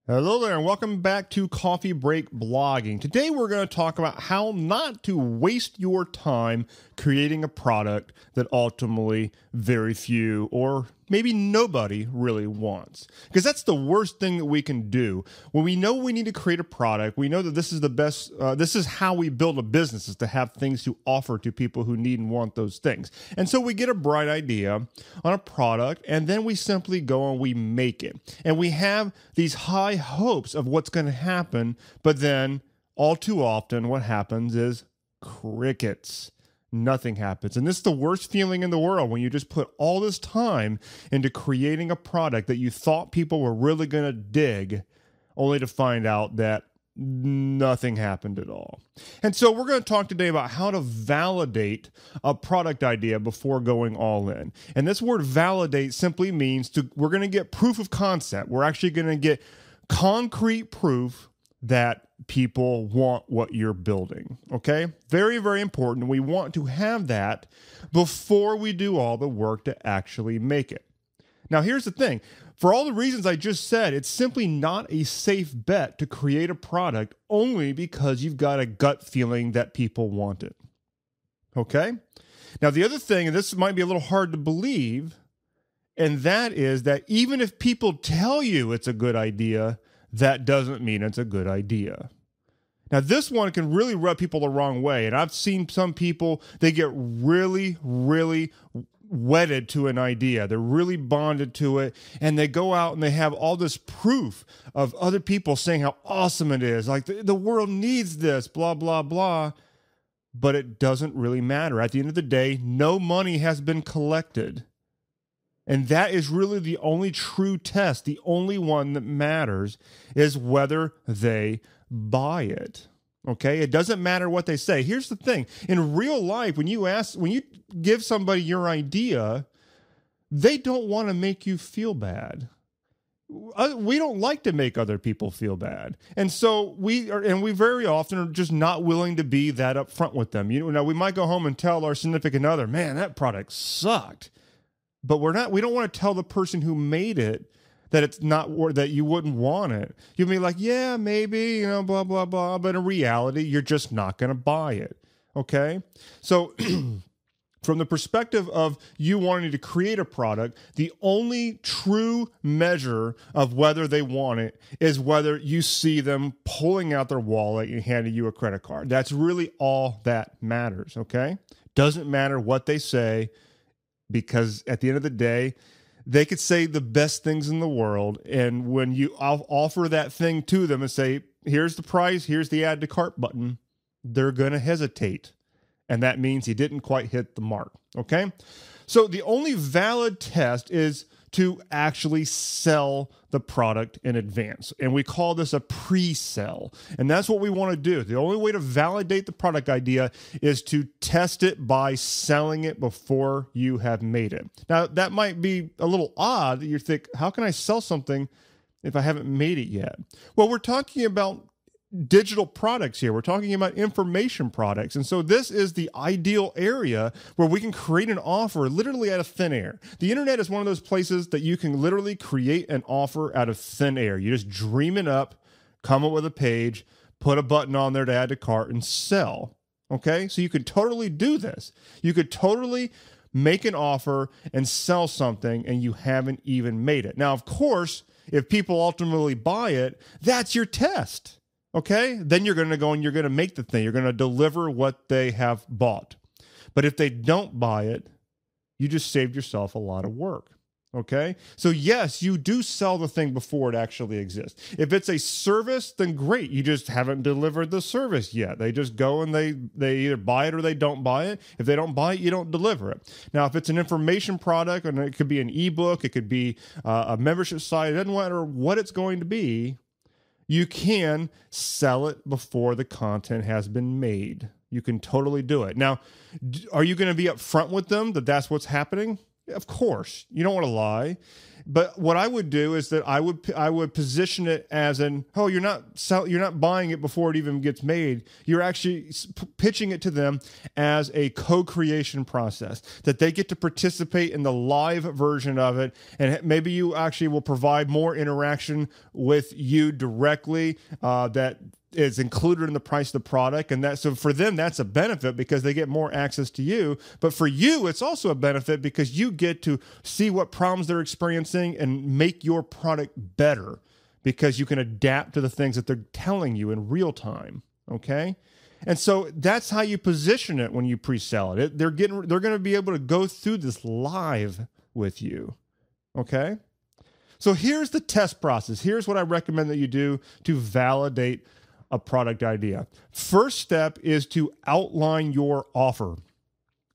Hello there, and welcome back to Coffee Break Blogging. Today we're going to talk about how not to waste your time creating a product that ultimately very few or maybe nobody really wants. Because that's the worst thing that we can do. When we know we need to create a product, we know that this is the best, this is how we build a business, is to have things to offer to people who need and want those things. And so we get a bright idea on a product, and then we simply go and we make it. And we have these high hopes of what's going to happen, but then all too often what happens is crickets. Nothing happens. And this is the worst feeling in the world, when you just put all this time into creating a product that you thought people were really going to dig, only to find out that nothing happened at all. And so we're going to talk today about how to validate a product idea before going all in. And this word validate simply means we're going to get proof of concept. We're actually going to get concrete proof that people want what you're building. Okay? Very, very important. We want to have that before we do all the work to actually make it. Now, here's the thing. For all the reasons I just said, it's simply not a safe bet to create a product only because you've got a gut feeling that people want it. Okay? Now, the other thing, and this might be a little hard to believe, and that is that even if people tell you it's a good idea, that doesn't mean it's a good idea. Now, this one can really rub people the wrong way. And I've seen some people, they get really, really wedded to an idea. They're really bonded to it. And they go out and they have all this proof of other people saying how awesome it is. Like, the world needs this, blah, blah, blah. But it doesn't really matter. At the end of the day, no money has been collected. And that is really the only true test. The only one that matters is whether they buy it. Okay? It doesn't matter what they say. Here's the thing. In real life, when you give somebody your idea, they don't want to make you feel bad. We don't like to make other people feel bad. And so we very often are just not willing to be that upfront with them. Now we might go home and tell our significant other, man, that product sucked. But we don't want to tell the person who made it that it's not, or that you wouldn't want it. You'll be like, yeah, maybe, blah, blah, blah. But in reality, you're just not going to buy it. Okay? So from the perspective of you wanting to create a product, the only true measure of whether they want it is whether you see them pulling out their wallet and handing you a credit card. That's really all that matters. Okay? Doesn't matter what they say. Because at the end of the day, they could say the best things in the world. And when you offer that thing to them and say, here's the price, here's the add to cart button, they're going to hesitate. And that means you didn't quite hit the mark. Okay? So the only valid test is to actually sell the product in advance. And we call this a pre-sell. And that's what we want to do. The only way to validate the product idea is to test it by selling it before you have made it. Now, that might be a little odd. You think, how can I sell something if I haven't made it yet? Well, we're talking about digital products here. We're talking about information products. And so this is the ideal area where we can create an offer literally out of thin air. The internet is one of those places that you can literally create an offer out of thin air. You just dream it up, come up with a page, put a button on there to add to cart, and sell. Okay? So you could totally do this. You could totally make an offer and sell something, and you haven't even made it. Now, of course, if people ultimately buy it, that's your test. Okay, then you're going to go and you're going to make the thing. You're going to deliver what they have bought. But if they don't buy it, you just saved yourself a lot of work. Okay, so yes, you do sell the thing before it actually exists. If it's a service, then great. You just haven't delivered the service yet. They just go and they either buy it or they don't buy it. If they don't buy it, you don't deliver it. Now, if it's an information product, and it could be an ebook, it could be a membership site, it doesn't matter what it's going to be, you can sell it before the content has been made. You can totally do it. Now, are you going to be upfront with them that that's what's happening? Of course. You don't want to lie. But what I would do is that I would position it as you're not buying it before it even gets made. You're actually pitching it to them as a co-creation process, that they get to participate in the live version of it, and maybe you actually will provide more interaction with you directly that is included in the price of the product. And so for them, that's a benefit because they get more access to you. But for you, it's also a benefit because you get to see what problems they're experiencing and make your product better because you can adapt to the things that they're telling you in real time. Okay. And so that's how you position it when you pre-sell it. They're going to be able to go through this live with you. Okay. So here's the test process. Here's what I recommend that you do to validate a product idea. First step is to outline your offer.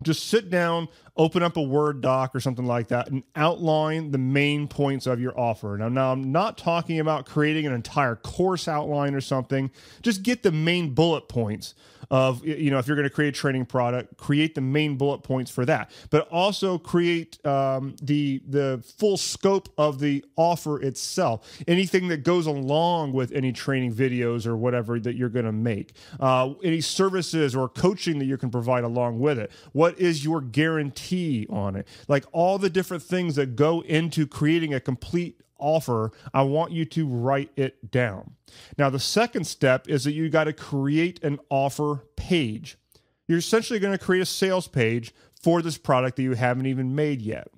Just sit down, open up a Word doc or something like that, and outline the main points of your offer. Now I'm not talking about creating an entire course outline or something. Just get the main bullet points of, if you're going to create a training product, create the main bullet points for that. But also create the full scope of the offer itself. Anything that goes along with any training videos or whatever that you're going to make. Any services or coaching that you can provide along with it. What is your guarantee on it? Like all the different things that go into creating a complete offer, I want you to write it down. Now, the second step is that you got to create an offer page. You're essentially going to create a sales page for this product that you haven't even made yet.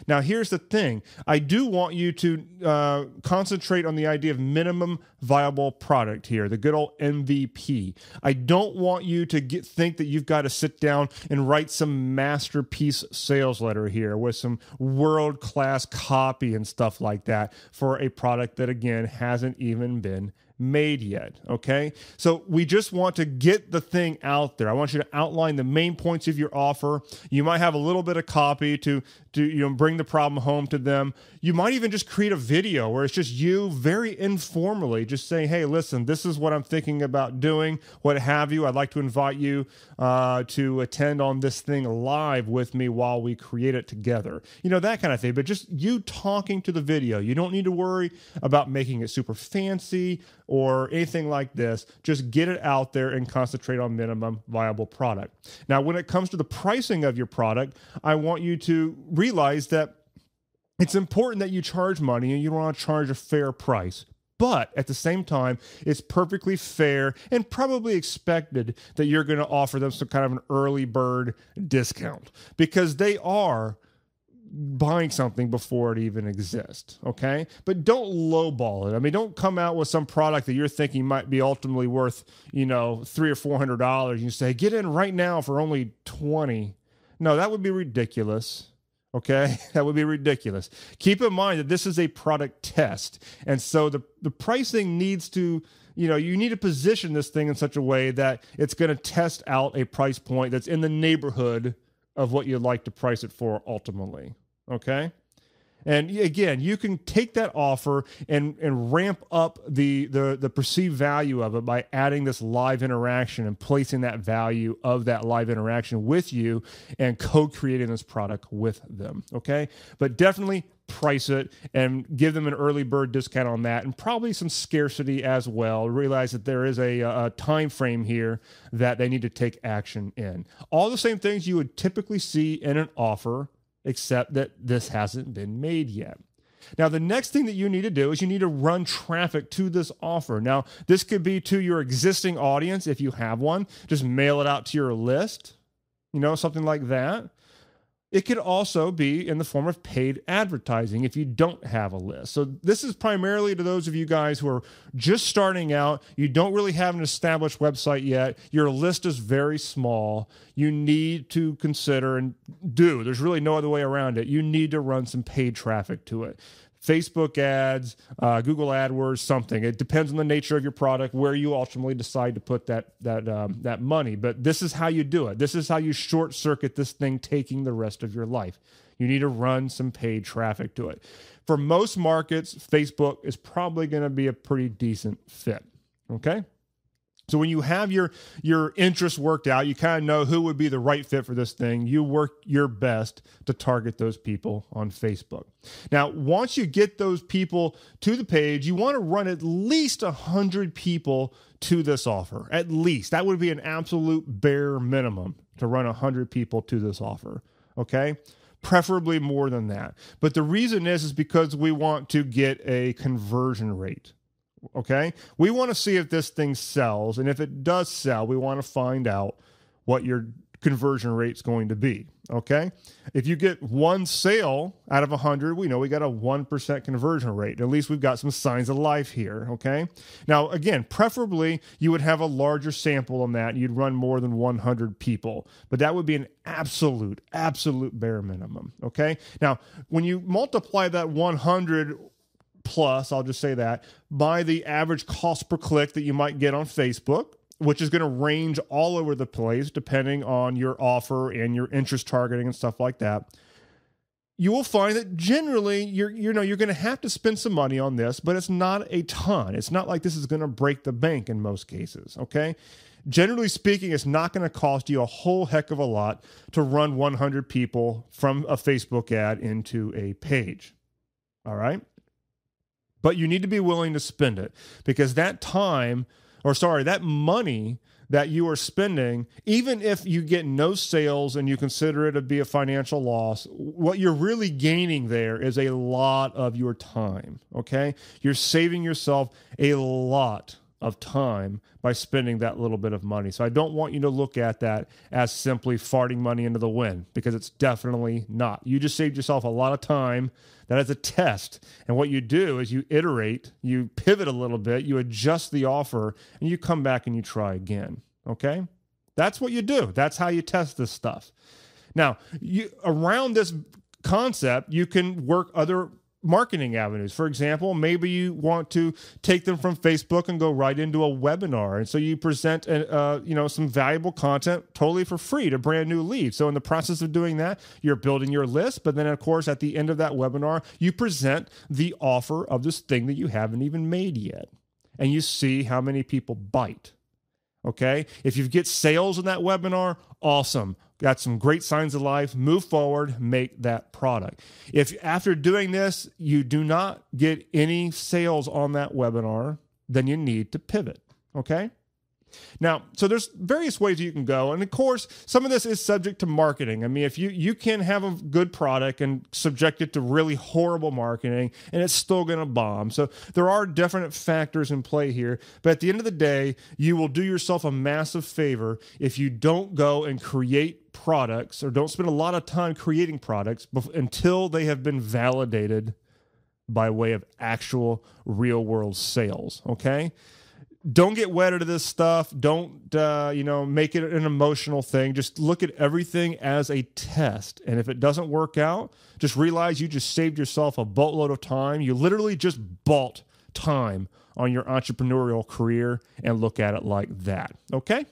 Now, here's the thing. I do want you to concentrate on the idea of minimum viable product here, the good old MVP. I don't want you to think that you've got to sit down and write some masterpiece sales letter here with some world-class copy and stuff like that for a product that, again, hasn't even been made yet. Okay. So we just want to get the thing out there. I want you to outline the main points of your offer. You might have a little bit of copy to bring the problem home to them. You might even just create a video where it's just you very informally just saying, hey, listen, this is what I'm thinking about doing, what have you. I'd like to invite you to attend on this thing live with me while we create it together. That kind of thing. But just you talking to the video. You don't need to worry about making it super fancy or anything like this. Just get it out there and concentrate on minimum viable product. Now, when it comes to the pricing of your product, I want you to realize that it's important that you charge money and you want to charge a fair price. But at the same time, it's perfectly fair and probably expected that you're going to offer them some kind of an early bird discount because they are buying something before it even exists, okay? But don't lowball it. I mean, don't come out with some product that you're thinking might be ultimately worth, $300 or $400. You say, get in right now for only $20. No, that would be ridiculous. Okay, that would be ridiculous. Keep in mind that this is a product test. And so the pricing needs to, you need to position this thing in such a way that it's going to test out a price point that's in the neighborhood of what you'd like to price it for ultimately. Okay. And again, you can take that offer and ramp up the perceived value of it by adding this live interaction and placing that value of that live interaction with you and co-creating this product with them. Okay. But definitely price it and give them an early bird discount on that, and probably some scarcity as well. Realize that there is a time frame here that they need to take action in. All the same things you would typically see in an offer, except that this hasn't been made yet. Now, the next thing that you need to do is you need to run traffic to this offer. Now, this could be to your existing audience if you have one. Just mail it out to your list, something like that. It could also be in the form of paid advertising if you don't have a list. So this is primarily to those of you guys who are just starting out. You don't really have an established website yet. Your list is very small. You need to consider there's really no other way around it. You need to run some paid traffic to it. Facebook ads, Google AdWords, something. It depends on the nature of your product, where you ultimately decide to put that money. But this is how you do it. This is how you short circuit this thing taking the rest of your life. You need to run some paid traffic to it. For most markets, Facebook is probably going to be a pretty decent fit. Okay? So when you have your interests worked out, you kind of know who would be the right fit for this thing. You work your best to target those people on Facebook. Now, once you get those people to the page, you want to run at least 100 people to this offer. At least. That would be an absolute bare minimum to run 100 people to this offer. Okay? Preferably more than that. But the reason is because we want to get a conversion rate. Okay? We want to see if this thing sells, and if it does sell, we want to find out what your conversion rate's going to be. Okay? If you get one sale out of 100, we know we got a 1% conversion rate. At least we've got some signs of life here. Okay? Now, again, preferably you would have a larger sample on that, and you'd run more than 100 people. But that would be an absolute bare minimum. Okay? Now, when you multiply that 100 plus, I'll just say that, by the average cost per click that you might get on Facebook, which is going to range all over the place depending on your offer and your interest targeting and stuff like that, you will find that generally you're going to have to spend some money on this, but it's not a ton. It's not like this is going to break the bank in most cases, okay? Generally speaking, it's not going to cost you a whole heck of a lot to run 100 people from a Facebook ad into a page, all right? But you need to be willing to spend it, because that money that you are spending, even if you get no sales and you consider it to be a financial loss, what you're really gaining there is a lot of your time, okay? You're saving yourself a lot of time by spending that little bit of money. So I don't want you to look at that as simply farting money into the wind, because it's definitely not. You just saved yourself a lot of time. That is a test. And what you do is you iterate, you pivot a little bit, you adjust the offer, and you come back and you try again. Okay? That's what you do. That's how you test this stuff. Now, around this concept, you can work other marketing avenues. For example, maybe you want to take them from Facebook and go right into a webinar. And so you present some valuable content totally for free to brand new leads. So in the process of doing that, you're building your list. But then, of course, at the end of that webinar, you present the offer of this thing that you haven't even made yet. And you see how many people bite. Okay? If you get sales in that webinar, awesome. Got some great signs of life. Move forward, make that product. If after doing this, you do not get any sales on that webinar, then you need to pivot. Okay? Now, so there's various ways you can go. And of course, some of this is subject to marketing. I mean, if you can have a good product and subject it to really horrible marketing, and it's still going to bomb. So there are definite factors in play here. But at the end of the day, you will do yourself a massive favor if you don't go and create products, or don't spend a lot of time creating products until they have been validated by way of actual real world sales. Okay? Don't get wedded to this stuff. Don't, make it an emotional thing. Just look at everything as a test. And if it doesn't work out, just realize you just saved yourself a boatload of time. You literally just bought time on your entrepreneurial career, and look at it like that. Okay?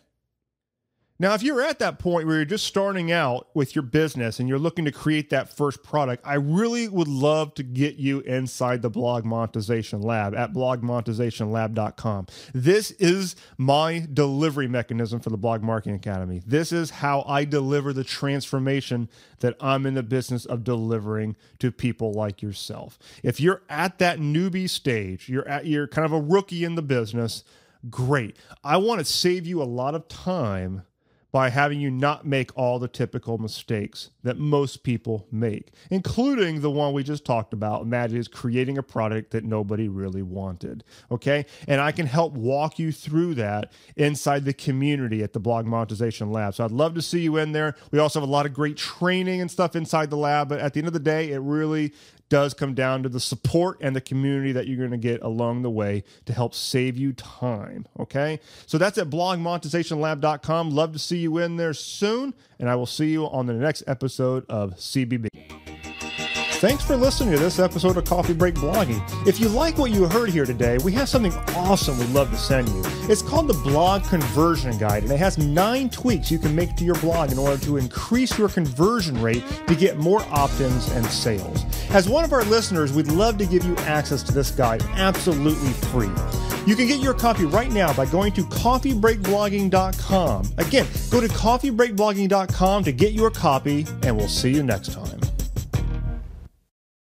Now, if you're at that point where you're just starting out with your business and you're looking to create that first product, I really would love to get you inside the Blog Monetization Lab at blogmonetizationlab.com. This is my delivery mechanism for the Blog Marketing Academy. This is how I deliver the transformation that I'm in the business of delivering to people like yourself. If you're at that newbie stage, you're kind of a rookie in the business, great. I want to save you a lot of time by having you not make all the typical mistakes that most people make, including the one we just talked about, and that is creating a product that nobody really wanted, okay? And I can help walk you through that inside the community at the Blog Monetization Lab. So I'd love to see you in there. We also have a lot of great training and stuff inside the lab, but at the end of the day, it really does come down to the support and the community that you're going to get along the way to help save you time, okay? So that's at blogmonetizationlab.com. Love to see you in there soon, and I will see you on the next episode of CBB. Thanks for listening to this episode of Coffee Break Blogging. If you like what you heard here today, we have something awesome we'd love to send you. It's called the Blog Conversion Guide, and it has 9 tweaks you can make to your blog in order to increase your conversion rate to get more opt-ins and sales. As one of our listeners, we'd love to give you access to this guide absolutely free. You can get your copy right now by going to coffeebreakblogging.com. Again, go to coffeebreakblogging.com to get your copy, and we'll see you next time.